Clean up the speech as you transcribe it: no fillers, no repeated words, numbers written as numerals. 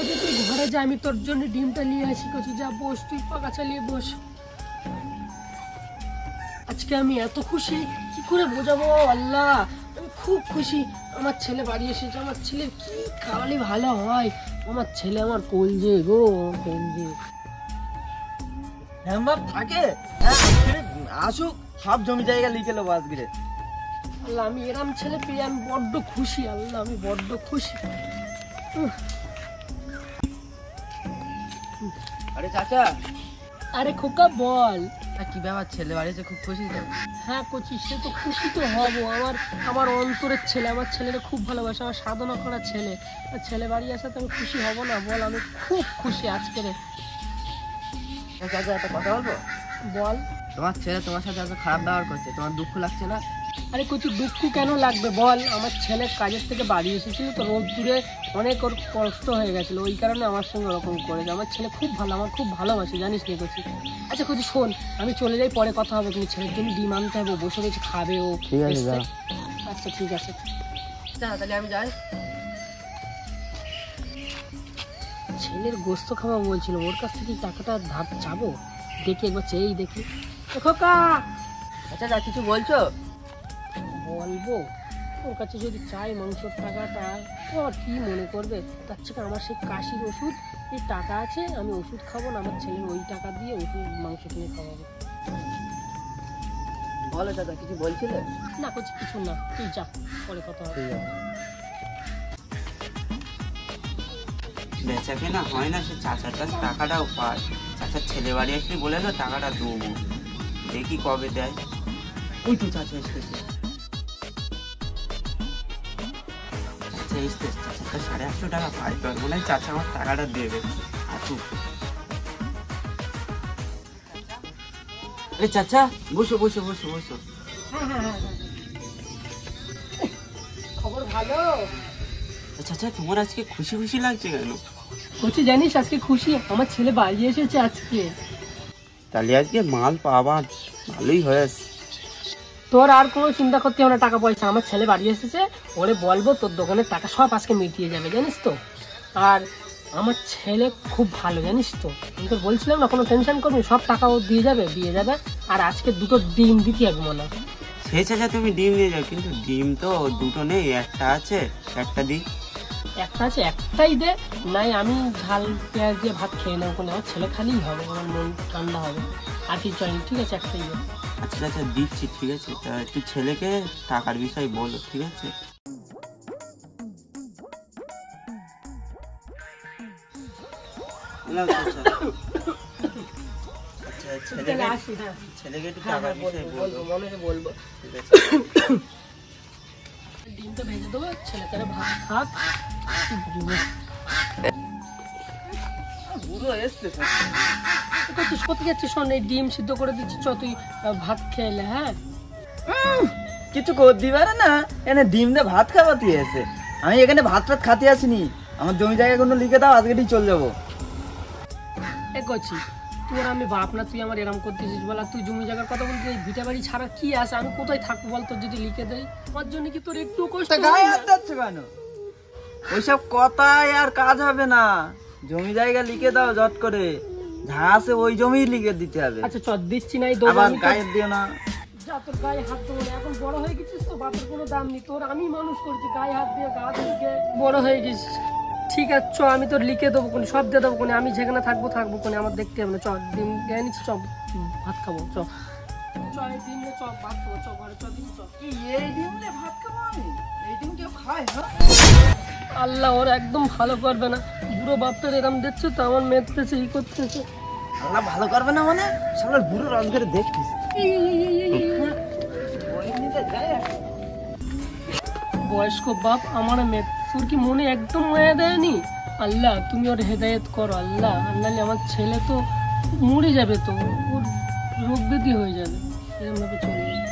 কচি তুই ঘরে যা, আমি তোর জন্য ডিমটা নিয়ে আসি। কচি যা, বস, তুই পাকা চালিয়ে বস। আজকে আমি এত খুশি, কি করে বোঝাবো আল্লাহ, আমি খুব খুশি। আমার ছেলে বাড়ি এসেছে, আমার ছেলে কি খাওয়ালে ভালো হয়। আমার ছেলে আমার কলজে গো, কলজে। হ্যাঁ বাপ থাকে, আসুক, সব জমি জায়গা লিখে নেবো আজকে। আল্লাহ, আমি এরম ছেলে পেয়ে আমি বড্ড খুশি। আল্লাহ, আমি বড্ড খুশি। আরে চাচা। আরে খোকা বল। কি ব্যাপার, ছেলে বাড়িতে খুব খুশি তো? হ্যাঁ কচি, সে তো খুশি তো হবো। আমার অন্তরের ছেলে, আমার ছেলেটা খুব ভালোবাসে, আমার সাধনা করা ছেলে। ছেলে বাড়ি আসাতে আমি খুশি হব না বল? আমি খুব খুশি আজকে রে। চাচা একটা কথা বলবো? বল। তোমার ছেলে তোমার সাথে এত খারাপ ব্যবহার করছে, তোমার দুঃখ লাগছে না? আরে কচি, দুঃখ কেন লাগবে বল? আমার ছেলে কাজের থেকে বাড়ি এসেছিল তো, রোদ দূরে অনেক ওর কষ্ট হয়ে গেছিলো, ওই কারণে আমার সঙ্গে ওরকম করেছে। আমার ছেলে খুব ভালো, আমার খুব ভালোবাসে, জানিস নি কচি? আচ্ছা কচি শোন, আমি চলে যাই, পরে কথা হবে। তুমি ছেলের জন্য ডিম আনতে হবে, বসে গেছে খাবে ও। ঠিক আছে, যা। আচ্ছা ঠিক আছে, তাহলে আমি যাই। ছেলের গোস্ত খাওয়া বলছিল, ওর কাছ থেকে টাকাটা ধার চাবো, দেখি একবার চেয়েই দেখি। খোকা। আচ্ছা যা, কিছু বলছো? বলবো, ওর কাছে যদি চাই মাংসের টাকাটা, ও আবার কি মনে করবে? তার থেকে আমার সেই কাশির ওষুধ এই টাকা আছে, আমি ওষুধ খাবো না, আমার ছেলের ওই টাকা দিয়ে ওষুধ মাংস কিনে খাওয়াবো। বলো দাদা, কিছু বলছিলে? না করছি কিছু না, তুই যা, পরে কথা হবে। বেচা কেনা হয় না, সে চাচার কাছে টাকাটাও পায়। চাচার ছেলে বাড়ি আসলে বলে না টাকাটা দেবো, দেখি কবে দেয়। ওই তো চাচা এসতেছে। চাচা এসতেছে, চাচাটা 850 টাকা পাই, তোর মনে হয় চাচা আমার টাকাটা দেবে। আসুক। আরে চাচা, বসো বসো বসো বসো। খবর ভালো? চাচা তোমার আজকে খুশি খুশি লাগছে কেন? বলছি জানিস আজকে খুশি, আমার ছেলে বাড়ি এসেছে আজকে। তাহলে আজকে মাল পাওয়া ভালোই হয়েছে। তোর আর কোনো চিন্তা করতে হবে না টাকা পয়সা, আমার ছেলে বাড়ি এসেছে, ওরে বলবো তোর দোকানের টাকা সব আজকে মিটিয়ে যাবে, জানিস তো। আর আমার ছেলে খুব ভালো, জানিস তো, আমি তো বলছিলাম না, কোনো টেনশন করবি, সব টাকা ও দিয়ে যাবে। আর আজকে 2টো ডিম দিতে হবে মনে হয়। সে চাচা তুমি ডিম নিয়ে যাও, কিন্তু ডিম তো 2টো নেই, একটা আছে, একটা দিই। একটা আছে, একটাই দে, নাই আমি ঝাল পেঁয়াজ দিয়ে ভাত খেয়ে নেবো, আমার ছেলে খালিই হবে, আমার মন ঠান্ডা হবে, আর কিছু চাইনি। ঠিক আছে, একটাই দে। আচ্ছা আচ্ছা দিচ্ছি, ঠিক আছে। তা একটু ছেলেকে টাকার বিষয় বলো, ঠিক আছে? ছেলেকে একটু টাকার বিষয় বলবো। ডিমটা ভেজে দেবো, ছেলেকে ভাত খাক। কোথায় যাচ্ছিস? শোন, এই ডিম সিদ্ধ করে দিচ্ছি, চ তুই ভাত খেলে। হ্যাঁ কিছু করে দিবে না, এনে ডিম দিয়ে ভাত খাওয়াতে এসে। আমি এখানে ভাত টাত খাতে আসিনি, আমার জমি জায়গা কোনো লিখে দাও, আজকেই চলে যাবো। করছি তোর আমি বাপ না, তুই আমার এরম করতেছিস বল? আর তুই জমি জায়গার কথা বলতে, এই ভিটা বাড়ি ছাড়া কি আছে? আমি কোথায় থাকবো বল? তোর যদি লিখে দেয়, আমার জন্য কি তোর একটু কষ্ট? গায়ে হাত দিচ্ছ কেন? ওইসব কথায় আর কাজ হবে না, জমি জায়গা লিখে দাও জট করে, যা আছে ওই জমি লিখে দিতে হবে। আচ্ছা চল দিচ্ছি, নাই আবার গায়ে দিও না। যা, তোর গায়ে হাত দেবো না, এখন বড় হয়ে গেছিস তো, বাপের কোনো দাম নেই তোর, আমি মানুষ করছি, গায়ে হাত দিয়ে গা থেকে বড় হয়ে গেছিস। ঠিক আছে চ, আমি তোর লিখে দেবো কোন, সব দিয়ে দেবো কোন, আমি যেখানে থাকবো কোন, আমার দেখতে হবে না। চ ডিম গায়ে নিচ্ছি, চ ভাত খাবো, চ ডিম চ ভাত খাবো, চ ঘরে চ, দিন চ। এই ডিম দিয়ে ভাত খাবো আমি? এই ডিম কেউ খায়? আল্লাহ ওর একদম ভালো করবে না, বুড়ো বাপটার এরম দেখছো তো, আমার মেয়েতেছে ই করতেছে। আল্লাহ ভালো করবে না মানে? সামনে বুড়ো রোজগারে দেখছিস, বয়স্ক বাপ আমার মেয়ে, তোর কি মনে একদম মায়া দেয়নি? আল্লাহ তুমি ওর হেদায়েত করো আল্লাহ, আল্লাহ আমার ছেলে তো মরে যাবে, তো ওর রোগ ব্যাধি হয়ে যাবে, এরকম ভাবে চলে যাবে।